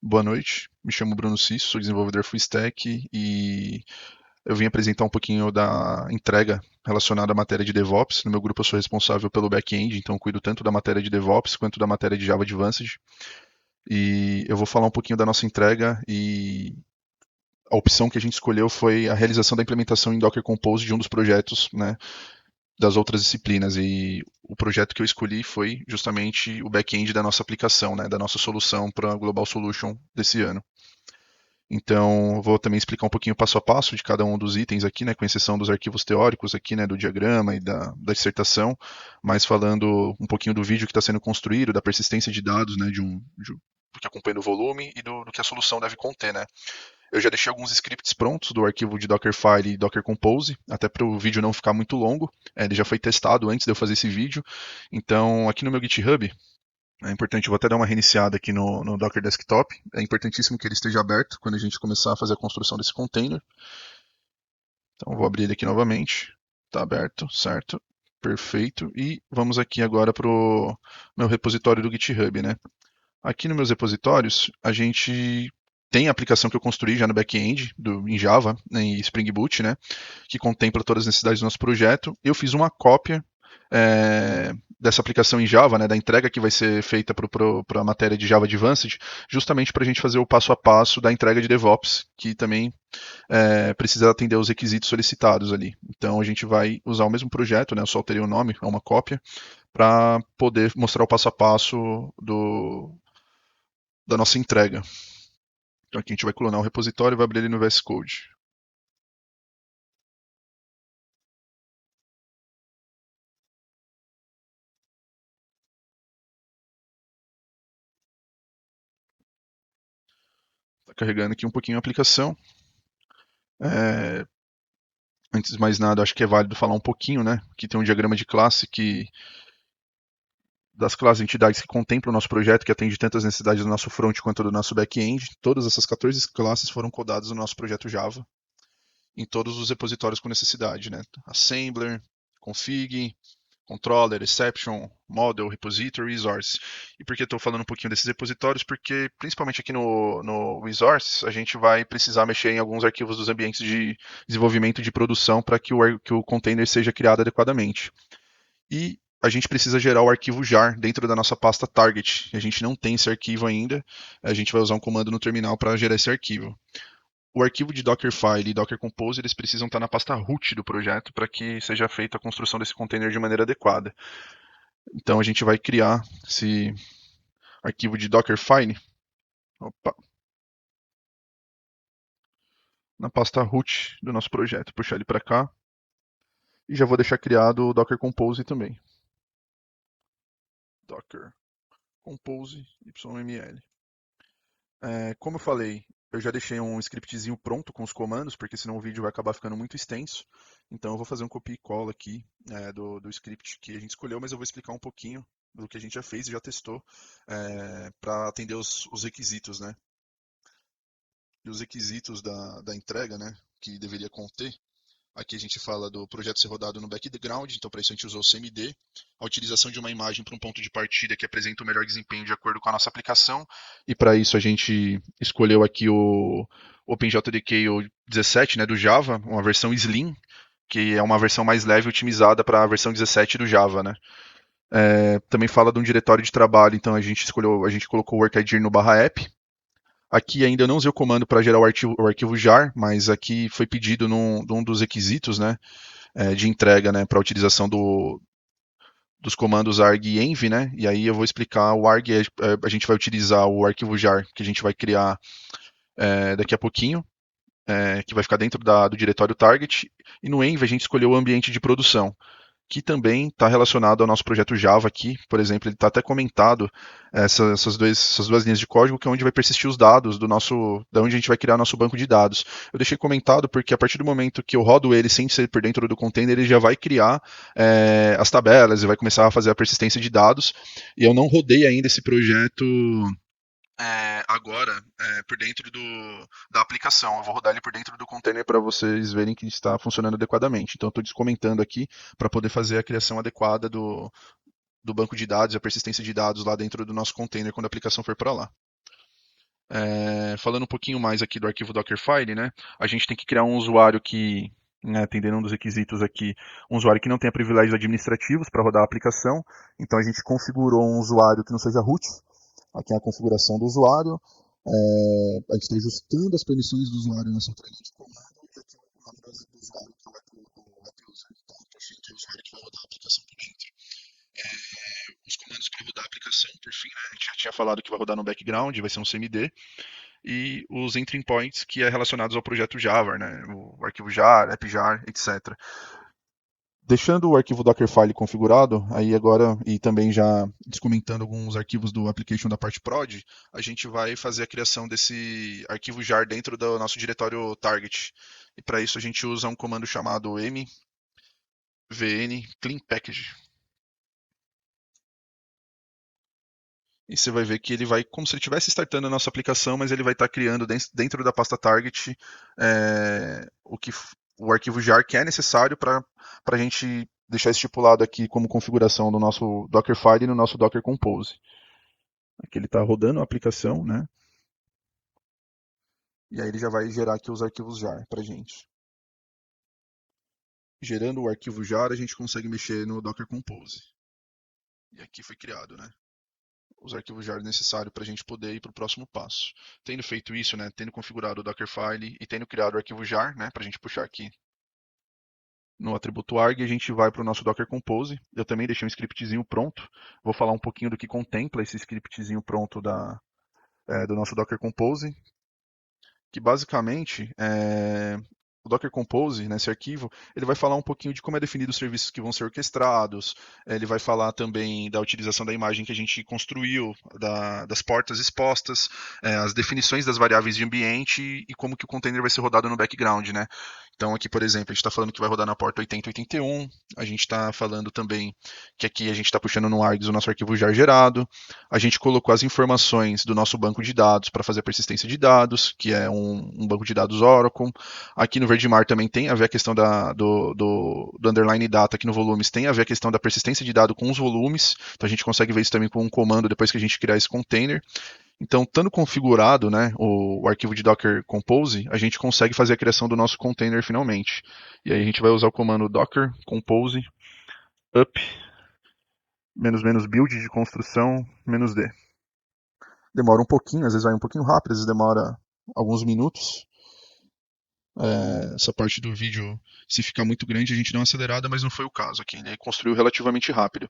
Boa noite, me chamo Bruno Cisso, sou desenvolvedor full stack e eu vim apresentar um pouquinho da entrega relacionada à matéria de DevOps. No meu grupo eu sou responsável pelo back-end, então cuido tanto da matéria de DevOps quanto da matéria de Java Advanced. E eu vou falar um pouquinho da nossa entrega e a opção que a gente escolheu foi a realização da implementação em Docker Compose de um dos projetos, né, das outras disciplinas. E o projeto que eu escolhi foi justamente o back-end da nossa aplicação, né, da nossa solução para a Global Solution desse ano. Então, vou também explicar um pouquinho passo a passo de cada um dos itens aqui, né, com exceção dos arquivos teóricos aqui, né, do diagrama e da dissertação, mas falando um pouquinho do vídeo que está sendo construído, da persistência de dados, né, do que acompanha o volume e do que a solução deve conter, né. Eu já deixei alguns scripts prontos do arquivo de Dockerfile e Docker Compose, até para o vídeo não ficar muito longo. Ele já foi testado antes de eu fazer esse vídeo. Então, aqui no meu GitHub, é importante, eu vou até dar uma reiniciada aqui no Docker Desktop. É importantíssimo que ele esteja aberto quando a gente começar a fazer a construção desse container. Então, eu vou abrir ele aqui novamente. Está aberto, certo? Perfeito. E vamos aqui agora para o meu repositório do GitHub, né? Aqui nos meus repositórios, a gente tem a aplicação que eu construí já no back-end, em Java, né, em Spring Boot, né, que contempla todas as necessidades do nosso projeto. Eu fiz uma cópia dessa aplicação em Java, né, da entrega que vai ser feita para a matéria de Java Advanced, justamente para a gente fazer o passo a passo da entrega de DevOps, que também precisa atender os requisitos solicitados ali. Então a gente vai usar o mesmo projeto, né, eu só alterei o nome, é uma cópia, para poder mostrar o passo a passo da nossa entrega. Então aqui a gente vai clonar o repositório e vai abrir ele no VS Code. Está carregando aqui um pouquinho a aplicação. É, antes de mais nada, acho que é válido falar um pouquinho, né? Aqui tem um diagrama de classe das classes e entidades que contemplam o nosso projeto, que atende tanto as necessidades do nosso front quanto do nosso back-end. Todas essas 14 classes foram codadas no nosso projeto Java, em todos os repositórios com necessidade, né? Assembler, config, controller, exception, model, repository, resource. E por que estou falando um pouquinho desses repositórios? Porque, principalmente aqui no resource, a gente vai precisar mexer em alguns arquivos dos ambientes de desenvolvimento de produção para que o container seja criado adequadamente. E a gente precisa gerar o arquivo jar dentro da nossa pasta target. A gente não tem esse arquivo ainda. A gente vai usar um comando no terminal para gerar esse arquivo. O arquivo de Dockerfile e Docker Compose eles precisam estar na pasta root do projeto para que seja feita a construção desse container de maneira adequada. Então a gente vai criar esse arquivo de Dockerfile, opa, na pasta root do nosso projeto. Puxar ele para cá e já vou deixar criado o Docker Compose também. Docker Compose YML. Como eu falei, eu já deixei um scriptzinho pronto com os comandos, porque senão o vídeo vai acabar ficando muito extenso. Então eu vou fazer um copia e cola aqui do script que a gente escolheu, mas eu vou explicar um pouquinho do que a gente já fez e já testou para atender os requisitos, né? E os requisitos da entrega, né? Que deveria conter. Aqui a gente fala do projeto ser rodado no background, então para isso a gente usou o CMD, a utilização de uma imagem para um ponto de partida que apresenta o melhor desempenho de acordo com a nossa aplicação, e para isso a gente escolheu aqui o OpenJDK 17, né, do Java, uma versão Slim, que é uma versão mais leve otimizada para a versão 17 do Java, né. Também fala de um diretório de trabalho, então a gente colocou o workid no /app. Aqui ainda eu não usei o comando para gerar o arquivo jar, mas aqui foi pedido num dos requisitos, né, de entrega, né, para a utilização dos comandos arg e env, né, e aí eu vou explicar o arg, a gente vai utilizar o arquivo jar que a gente vai criar daqui a pouquinho, que vai ficar dentro do diretório target, e no env a gente escolheu o ambiente de produção, que também está relacionado ao nosso projeto Java aqui. Por exemplo, ele está até comentado essas duas linhas de código, que é onde vai persistir os dados da onde a gente vai criar nosso banco de dados. Eu deixei comentado porque a partir do momento que eu rodo ele sem ser por dentro do container, ele já vai criar as tabelas e vai começar a fazer a persistência de dados. E eu não rodei ainda esse projeto agora por dentro da aplicação. Eu vou rodar ele por dentro do container para vocês verem que está funcionando adequadamente. Então, estou descomentando aqui para poder fazer a criação adequada do banco de dados e a persistência de dados lá dentro do nosso container quando a aplicação for para lá. Falando um pouquinho mais aqui do arquivo Dockerfile, né, a gente tem que criar um usuário que, né, atendendo um dos requisitos aqui, um usuário que não tenha privilégios administrativos para rodar a aplicação. Então a gente configurou um usuário que não seja root. Aqui é a configuração do usuário. A gente está ajustando as permissões do usuário nessa tela de comando e aqui o nome do usuário que é o app user. Então, o perfil do usuário que vai rodar a aplicação por dentro. Os comandos para rodar a aplicação, por fim, né, a gente já tinha falado que vai rodar no background, vai ser um CMD, e os entry points que é relacionados ao projeto Java, né, o arquivo jar, appjar, etc. Deixando o arquivo Dockerfile configurado, aí agora, e também já descomentando alguns arquivos do application da parte prod, a gente vai fazer a criação desse arquivo jar dentro do nosso diretório target. E para isso a gente usa um comando chamado mvn clean package. E você vai ver que ele vai, como se ele estivesse startando a nossa aplicação, mas ele vai estar criando dentro da pasta target o arquivo jar que é necessário para a gente deixar estipulado aqui como configuração do nosso Dockerfile e no nosso Docker Compose. Aqui ele está rodando a aplicação, né? E aí ele já vai gerar aqui os arquivos jar para a gente. Gerando o arquivo jar, a gente consegue mexer no Docker Compose. E aqui foi criado, né? Os arquivos jar necessários para a gente poder ir para o próximo passo. Tendo feito isso, né, tendo configurado o Dockerfile e tendo criado o arquivo jar, né, para a gente puxar aqui no atributo arg, a gente vai para o nosso Docker Compose. Eu também deixei um scriptzinho pronto. Vou falar um pouquinho do que contempla esse scriptzinho pronto do nosso Docker Compose, que basicamente o Docker Compose, nesse arquivo, ele vai falar um pouquinho de como é definido os serviços que vão ser orquestrados, ele vai falar também da utilização da imagem que a gente construiu, das portas expostas, as definições das variáveis de ambiente e como que o container vai ser rodado no background, né? Então aqui, por exemplo, a gente está falando que vai rodar na porta 8081, a gente está falando também que aqui a gente está puxando no args o nosso arquivo jar gerado, a gente colocou as informações do nosso banco de dados para fazer a persistência de dados, que é um banco de dados Oracle. Aqui no Verdimar também tem a ver a questão do underline data, aqui no volumes tem a ver a questão da persistência de dados com os volumes, então a gente consegue ver isso também com um comando depois que a gente criar esse container. Então, estando configurado, né, o arquivo de Docker Compose, a gente consegue fazer a criação do nosso container finalmente. E aí a gente vai usar o comando docker compose up "-" build de construção "-d". Demora um pouquinho, às vezes vai um pouquinho rápido, às vezes demora alguns minutos. Essa parte do vídeo, se ficar muito grande, a gente dá uma acelerada, mas não foi o caso aqui. Ele construiu relativamente rápido.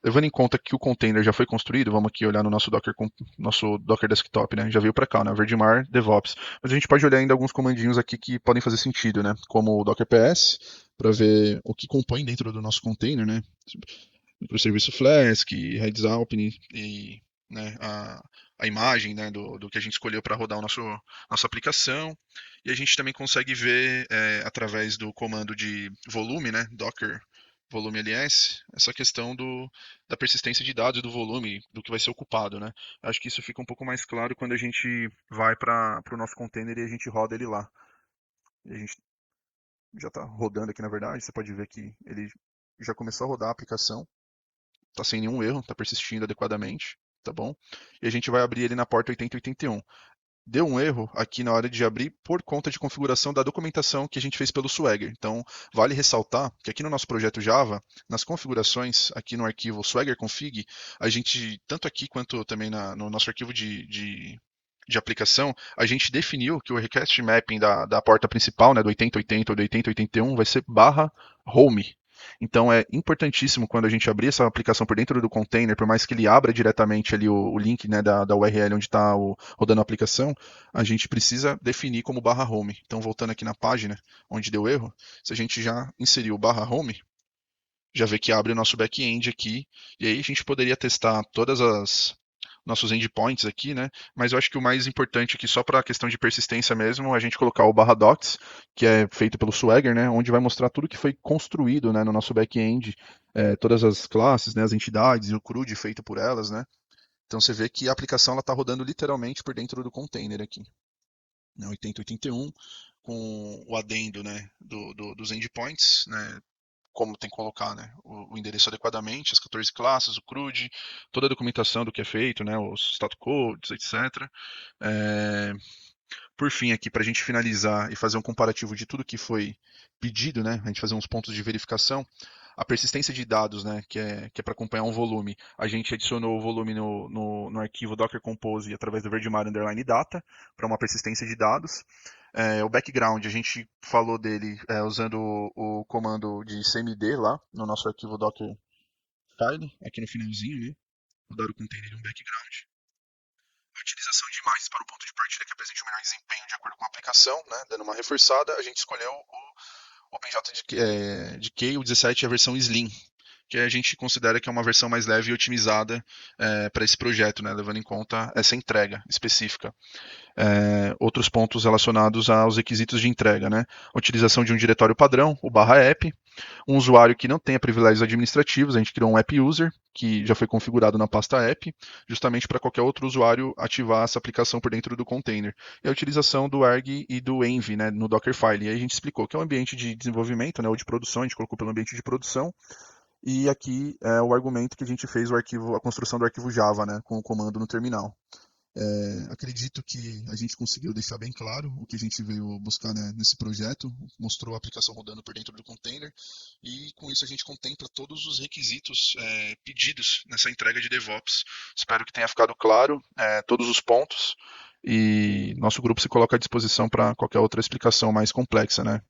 Levando em conta que o container já foi construído, vamos aqui olhar no nosso Docker Desktop, né? Já veio para cá, né? Verdimar, DevOps. Mas a gente pode olhar ainda alguns comandinhos aqui que podem fazer sentido, né? Como o Docker PS, para ver o que compõe dentro do nosso container, né? Para o serviço Flask, Heads Alpine e né, a imagem né, do que a gente escolheu para rodar nossa aplicação. E a gente também consegue ver através do comando de volume, né, docker volume ls, essa questão da persistência de dados do volume, do que vai ser ocupado. Né? Acho que isso fica um pouco mais claro quando a gente vai para o nosso container e a gente roda ele lá. E a gente já está rodando aqui na verdade, você pode ver que ele já começou a rodar a aplicação, está sem nenhum erro, está persistindo adequadamente, tá bom? E a gente vai abrir ele na porta 8081. Deu um erro aqui na hora de abrir por conta de configuração da documentação que a gente fez pelo Swagger. Então, vale ressaltar que aqui no nosso projeto Java, nas configurações, aqui no arquivo Swagger config, a gente, tanto aqui quanto também no nosso arquivo de aplicação, a gente definiu que o request mapping da porta principal, né, do 8080 ou do 8081, vai ser barra home. Então é importantíssimo quando a gente abrir essa aplicação por dentro do container, por mais que ele abra diretamente ali o link né, da URL onde está rodando a aplicação, a gente precisa definir como barra home. Então voltando aqui na página onde deu erro, se a gente já inseriu barra home, já vê que abre o nosso back-end aqui, e aí a gente poderia testar todas as nossos endpoints aqui, né? Mas eu acho que o mais importante aqui, só para a questão de persistência mesmo, a gente colocar o barra docs, que é feito pelo Swagger, né? Onde vai mostrar tudo que foi construído, né? No nosso back-end, todas as classes, né? As entidades e o CRUD feito por elas, né? Então você vê que a aplicação está rodando literalmente por dentro do container aqui, né? 8081, com o adendo, né? Dos endpoints, né? como tem que colocar, né, o endereço adequadamente, as 14 classes, o CRUD, toda a documentação do que é feito, né, os status codes, etc. É, por fim, aqui, para a gente finalizar e fazer um comparativo de tudo que foi pedido, né, a gente fazer uns pontos de verificação, a persistência de dados, né, que é para acompanhar um volume, a gente adicionou o volume no arquivo Docker Compose através do Verdimar underline data, para uma persistência de dados. O background, a gente falou dele usando o comando de cmd lá, no nosso arquivo Docker file, aqui no finalzinho, né, rodar o container em um background. A utilização de imagens para o ponto de partida que apresente o melhor desempenho de acordo com a aplicação, né, dando uma reforçada, a gente escolheu o OpenJDK, o 17 é a versão Slim, que a gente considera que é uma versão mais leve e otimizada para esse projeto, né, levando em conta essa entrega específica. Outros pontos relacionados aos requisitos de entrega, né? A utilização de um diretório padrão, o /app, um usuário que não tenha privilégios administrativos, a gente criou um app user, que já foi configurado na pasta app, justamente para qualquer outro usuário ativar essa aplicação por dentro do container. E a utilização do arg e do env, né, no Dockerfile. E aí a gente explicou que é um ambiente de desenvolvimento, né, ou de produção, a gente colocou pelo ambiente de produção, e aqui é o argumento que a gente fez a construção do arquivo Java, né, com o comando no terminal. Acredito que a gente conseguiu deixar bem claro o que a gente veio buscar, né, nesse projeto, mostrou a aplicação rodando por dentro do container e com isso a gente contempla todos os requisitos pedidos nessa entrega de DevOps. Espero que tenha ficado claro todos os pontos e nosso grupo se coloca à disposição para qualquer outra explicação mais complexa, né?